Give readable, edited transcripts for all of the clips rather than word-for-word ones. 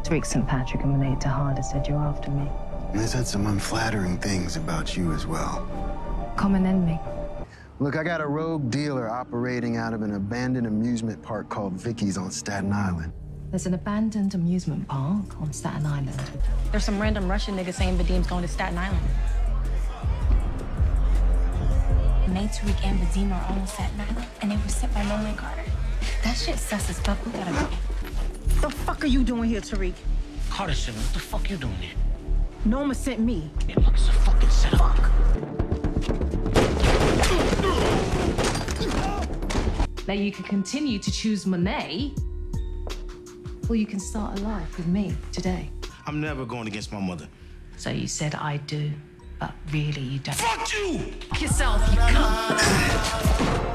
Tariq sent Patrick and Monet to Tejedas, said you're after me. And they said some unflattering things about you as well. Common enemy. Look, I got a rogue dealer operating out of an abandoned amusement park called Vicky's on Staten Island. There's an abandoned amusement park on Staten Island. There's some random Russian nigga saying Vadim's going to Staten Island. Monet, Tariq, and Vadim are all on Staten Island, and they were sent by Noma Carter. That shit's sus as fuck. We gotta go. The fuck are you doing here, Tariq? Carter sent me. What the fuck you doing here? Noma sent me. Yeah, look, it's a fucking setup. Fuck. Now you can continue to choose Monet, or you can start a life with me today. I'm never going against my mother. So you said I do, but really you don't. Fuck you! Fuck yourself, you cunt.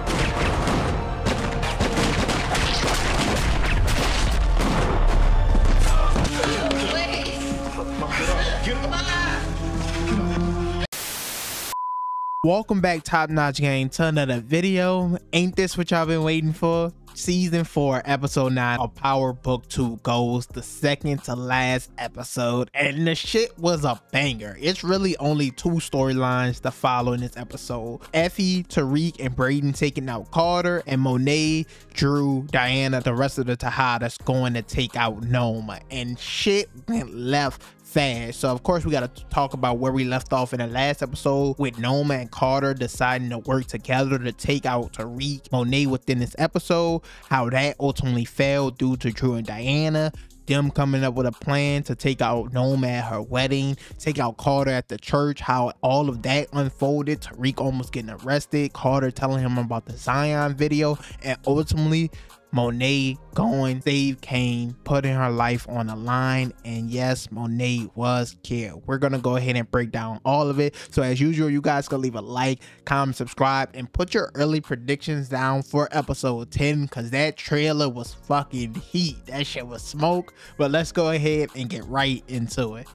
Welcome back, Top Notch Gang, to another video. Ain't this what y'all been waiting for? Season 4, episode 9 of Power Book 2 goes the second to last episode, and the shit was a banger. It's really only 2 storylines to follow in this episode. Effie, Tariq, and Braden taking out Carter, and Monet, Dru, Diana, the rest of the Tejedas going to take out Noma, and shit went left fast. So of course we got to talk about where we left off in the last episode with Noma and Carter deciding to work together to take out Tariq, Monet within this episode, how that ultimately failed due to Dru and Diana, them coming up with a plan to take out Noma at her wedding, take out Carter at the church, how all of that unfolded, Tariq almost getting arrested, Carter telling him about the Zion video, and ultimately Monet going save Kane, putting her life on the line. And yes, Monet was killed. We're gonna go ahead and break down all of it. So as usual, you guys can leave a like, comment, subscribe, and put your early predictions down for episode 10, because that trailer was fucking heat. That shit was smoke. But let's go ahead and get right into it.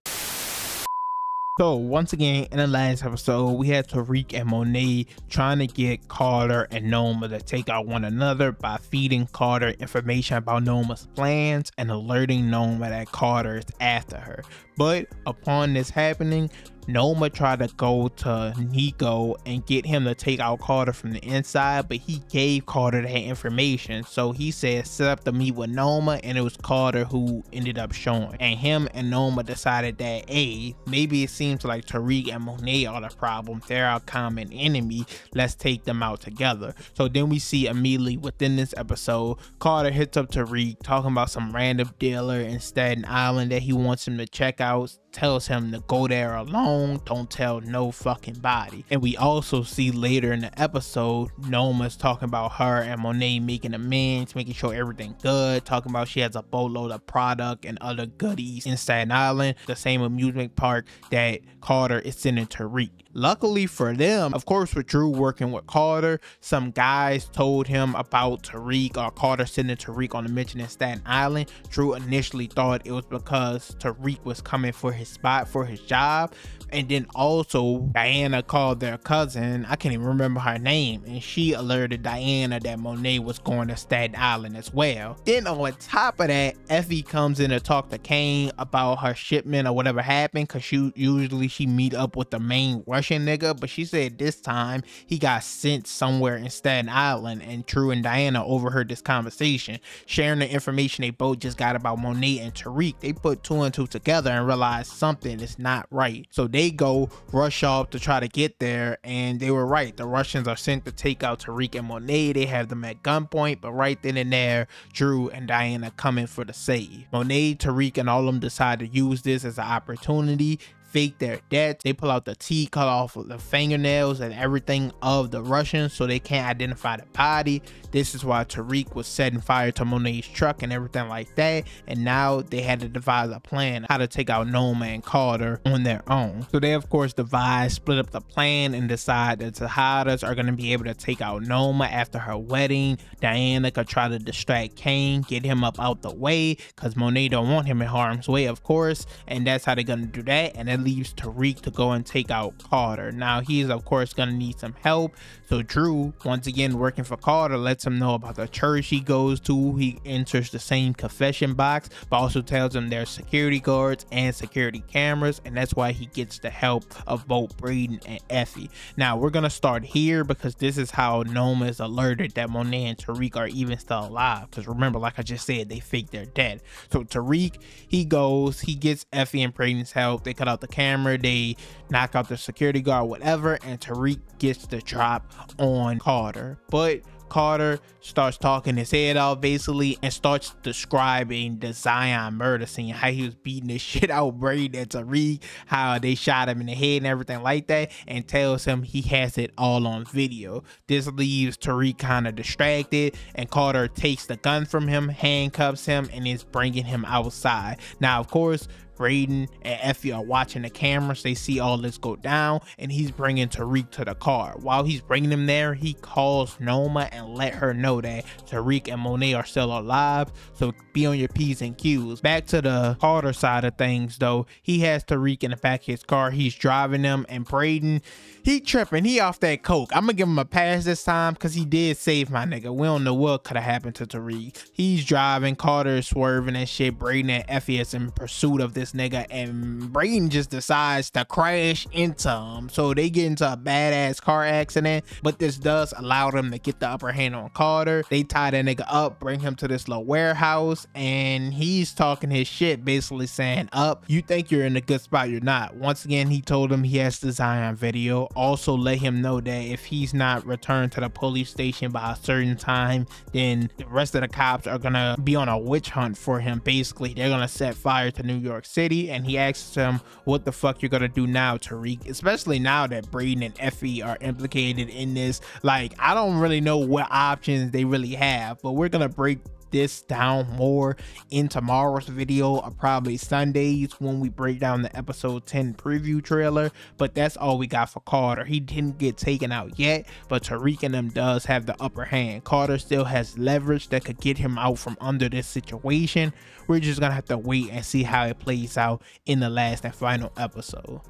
So once again, in the last episode, we had Tariq and Monet trying to get Carter and Noma to take out one another by feeding Carter information about Noma's plans and alerting Noma that Carter is after her. But upon this happening, Noma tried to go to Nico and get him to take out Carter from the inside, but he gave Carter that information. So he said set up to meet with Noma, and it was Carter who ended up showing. And him and Noma decided that, hey, maybe it seems like Tariq and Monet are the problem. They're our common enemy. Let's take them out together. So then we see immediately within this episode, Carter hits up Tariq talking about some random dealer in Staten Island that he wants him to check out, tells him to go there alone, don't tell no fucking body. And we also see later in the episode, Noma's talking about her and Monet making amends, making sure everything good, talking about she has a boatload of product and other goodies in Staten Island, the same amusement park that Carter is sending Tariq. Luckily for them, of course, with Dru working with Carter, some guys told him about Tariq, or Carter sending Tariq on a mission in Staten Island. Dru initially thought it was because Tariq was coming for his spot for his job. And then also Diana called their cousin, I can't even remember her name, and she alerted Diana that Monet was going to Staten Island as well. Then on top of that, Effie comes in to talk to Kane about her shipment or whatever happened, because usually she meet up with the main Russian nigga, but she said this time he got sent somewhere in Staten Island, and Dru and Diana overheard this conversation, sharing the information they both just got about Monet and Tariq. They put 2 and 2 together and realized something is not right. So they go rush off to try to get there, and they were right. The Russians are sent to take out Tariq and Monet. They have them at gunpoint, but right then and there, Dru and Diana come in for the save. Monet, Tariq, and all of them decide to use this as an opportunity, fake their deaths. They pull out the teeth, cut off the fingernails and everything of the Russians so they can't identify the body. This is why Tariq was setting fire to Monet's truck and everything like that, and now they had to devise a plan how to take out Noma and Carter on their own. So they of course split up the plan and decide that the Tejedas are going to be able to take out Noma after her wedding. Diana could try to distract Kane, get him up out the way, because Monet don't want him in harm's way, of course, and that's how they're going to do that. And that leaves Tariq to go and take out Carter. Now he is of course gonna need some help, so Dru, once again working for Carter, lets him know about the church he goes to. He enters the same confession box, but also tells him there's security guards and security cameras, and that's why he gets the help of both Braden and Effie. Now we're gonna start here because this is how Noma is alerted that Monet and Tariq are even still alive, because remember, like I just said, they fake they're dead. So Tariq, he gets Effie and Braden's help. They cut out the camera, they knock out the security guard, whatever, and Tariq gets the drop on Carter. But Carter starts talking his head off basically and starts describing the Zion murder scene, how he was beating the shit out Braden and Tariq, how they shot him in the head and everything like that, and tells him he has it all on video. This leaves Tariq kind of distracted, and Carter takes the gun from him, handcuffs him, and is bringing him outside. Now of course Braden and Effie are watching the cameras. They see all this go down, and he's bringing Tariq to the car. While he's bringing him there, he calls Noma and let her know that Tariq and Monet are still alive, so be on your P's and Q's. Back to the Carter side of things though, he has Tariq in the back of his car. He's driving him, and Braden, he tripping, he off that coke. I'm gonna give him a pass this time because he did save my nigga. We don't know what could have happened to Tariq. He's driving, Carter is swerving and shit. Braden and Effie is in pursuit of this nigga, and Braden just decides to crash into him, so they get into a badass car accident, but this does allow them to get the upper hand on Carter. They tie that nigga up, bring him to this little warehouse, and he's talking his shit, basically saying, up, you think you're in a good spot, you're not. Once again, he told him he has the Zion video, also let him know that if he's not returned to the police station by a certain time, then the rest of the cops are gonna be on a witch hunt for him. Basically, they're gonna set fire to New York City, and he asks him, what the fuck you're gonna do now, Tariq? Especially now that Braden and Effie are implicated in this. Like, I don't really know what options they really have, but we're gonna break this down more in tomorrow's video, or probably Sundays when we break down the episode 10 preview trailer. But that's all we got for Carter. He didn't get taken out yet, but Tariq and them does have the upper hand. Carter still has leverage that could get him out from under this situation. We're just gonna have to wait and see how it plays out in the last and final episode.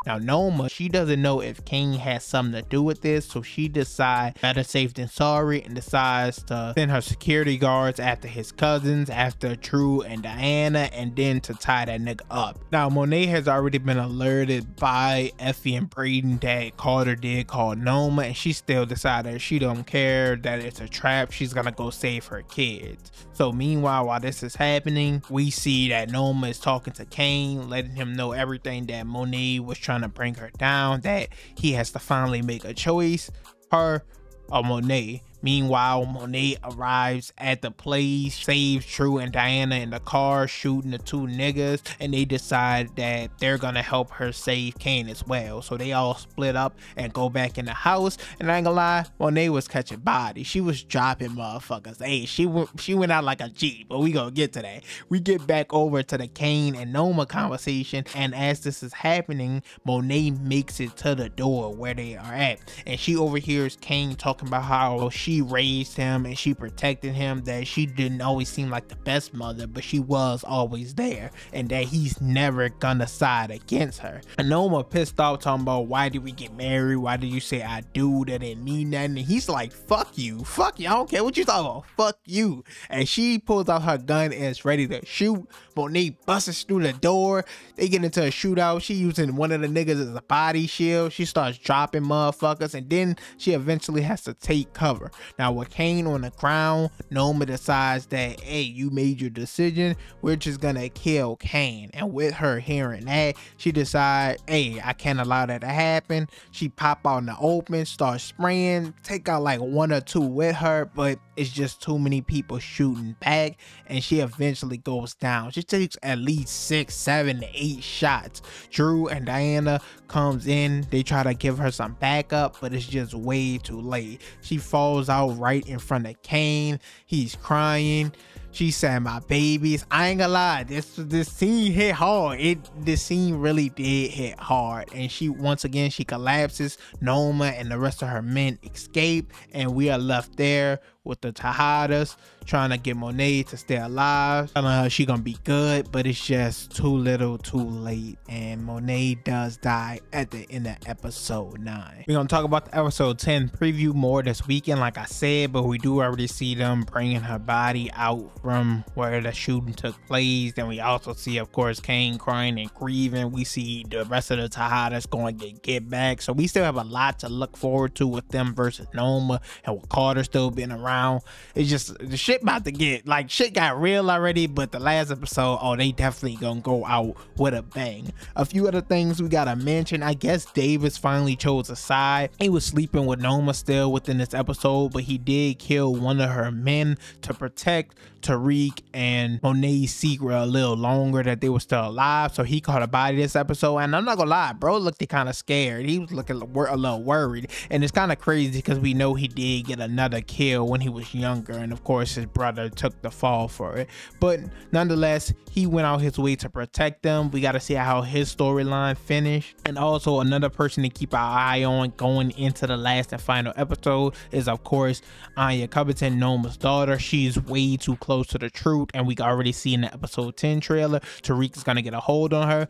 Now Noma, she doesn't know if Kane has something to do with this, so she decides better safe than sorry and decides to send her security guards after his cousins, after Dru and Diana, and then to tie that nigga up. Now Monet has already been alerted by Effie and Braden that Carter did call Noma, and she still decided she don't care, that it's a trap. She's gonna go save her kids. So meanwhile, while this is happening, we see that Noma is talking to Kane, letting him know everything that Monet was trying to bring her down, that he has to finally make a choice, her or Monet. Meanwhile, Monet arrives at the place, saves Dru and Diana in the car, shooting the two niggas, and they decide that they're gonna help her save Kane as well. So they all split up and go back in the house, and I ain't gonna lie, Monet was catching bodies. She was dropping motherfuckers. Hey, she went out like a G, but we gonna get to that. We get back over to the Kane and Noma conversation, and as this is happening, Monet makes it to the door where they are at, and she overhears Kane talking about how she raised him and she protected him, that she didn't always seem like the best mother, but she was always there, and that he's never gonna side against her. And Noma pissed off, talking about, why did we get married? Why did you say I do? That didn't mean nothing. And he's like, fuck you, I don't care what you talking about, fuck you. And she pulls out her gun and is ready to shoot. Monet busts through the door. They get into a shootout. She using one of the niggas as a body shield. She starts dropping motherfuckers, and then she eventually has to take cover. Now with Kane on the ground, Noma decides that, hey, you made your decision, we're just gonna kill Kane. And with her hearing that, she decides, hey, I can't allow that to happen. She pop out in the open, start spraying, take out like one or two with her, but it's just too many people shooting back, and she eventually goes down. She takes at least 6, 7, 8 shots. Dru and Diana comes in, they try to give her some backup, but it's just way too late. She falls out right in front of Kane. He's crying. She said, my babies. I ain't gonna lie, this scene hit hard. This scene really did hit hard. And she, once again, she collapses. Noma and the rest of her men escape, and we are left there with the Tejedas, trying to get Monet to stay alive, telling her she gonna be good, but it's just too little too late, and Monet does die at the end of episode 9. We're gonna talk about the episode 10 preview more this weekend, like I said, but we do already see them bringing her body out from where the shooting took place. Then we also see, of course, Kane crying and grieving. We see the rest of the Tejedas going to get back, so we still have a lot to look forward to with them versus Noma, and with Carter still being around. It's just the shit about to get, like, shit got real already, but the last episode, oh, they definitely gonna go out with a bang. A few other things we gotta mention. I guess Davis finally chose a side. He was sleeping with Noma still within this episode, but he did kill one of her men to protect Tariq and Monet's secret a little longer, that they were still alive. So he caught a body this episode, and I'm not gonna lie, bro looked kind of scared. He was looking a little worried, and it's kind of crazy because we know he did get another kill when he was younger, and of course his brother took the fall for it, but nonetheless he went out his way to protect them. We got to see how his storyline finished. And also another person to keep our eye on going into the last and final episode is, of course, Anya Covington, Noma's daughter. She's way too close to the truth, and we already see in the episode 10 trailer Tariq is gonna get a hold on her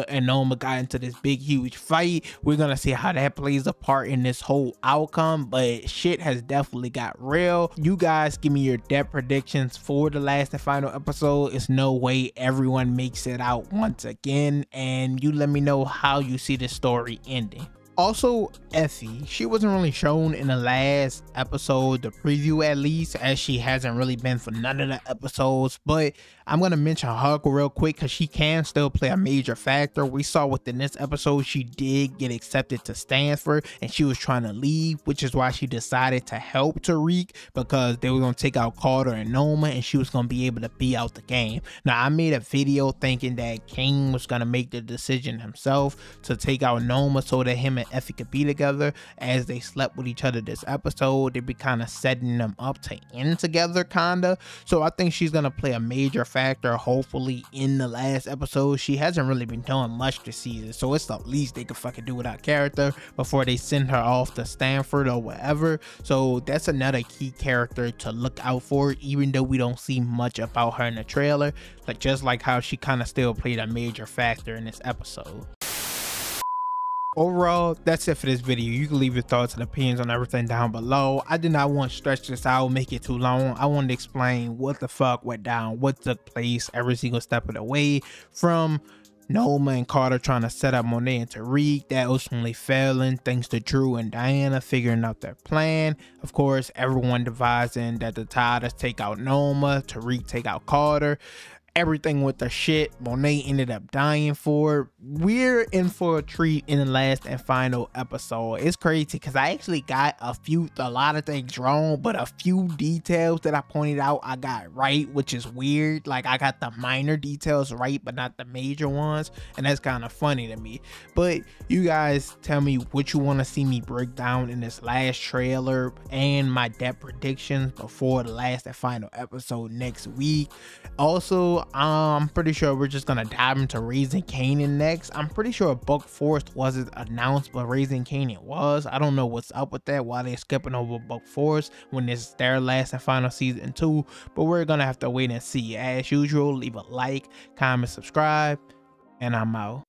and Noma got into this big huge fight. We're gonna see how that plays a part in this whole outcome, but shit has definitely got real. You guys give me your depth predictions for the last and final episode. It's no way everyone makes it out once again, and you let me know how you see the story ending. Also, Effie, she wasn't really shown in the last episode, the preview at least, as she hasn't really been for none of the episodes, but I'm going to mention her real quick because she can still play a major factor. We saw within this episode she did get accepted to Stanford, and she was trying to leave, which is why she decided to help Tariq, because they were going to take out Carter and Noma, and she was going to be able to be out the game. Now, I made a video thinking that King was going to make the decision himself to take out Noma so that him and Effie could be together. As they slept with each other this episode, they be kind of setting them up to end together, kinda. So I think she's gonna play a major factor, hopefully, in the last episode. She hasn't really been doing much this season, so it's the least they could fucking do with that character before they send her off to Stanford or whatever. So that's another key character to look out for, even though we don't see much about her in the trailer, like just like how she kind of still played a major factor in this episode. Overall, that's it for this video. You can leave your thoughts and opinions on everything down below. I did not want to stretch this out, make it too long. I wanted to explain what the fuck went down, what took place every single step of the way, from Noma and Carter trying to set up Monet and Tariq, that ultimately failing thanks to Dru and Diana figuring out their plan. Of course, everyone devising that the Tejedas take out Noma, Tariq take out Carter. Everything with the shit Monet ended up dying for. We're in for a treat in the last and final episode. It's crazy because I actually got a lot of things wrong, but a few details that I pointed out I got right, which is weird. Like, I got the minor details right but not the major ones, and that's kind of funny to me. But you guys tell me what you want to see me break down in this last trailer and my depth predictions before the last and final episode next week. Also, I'm pretty sure we're just gonna dive into Raising Kanan next. I'm pretty sure Book Force wasn't announced, but Raising Kanan was. I don't know what's up with that, why they're skipping over Book Force when it's their last and final season 2, but we're gonna have to wait and see. As usual, leave a like, comment, subscribe, and I'm out.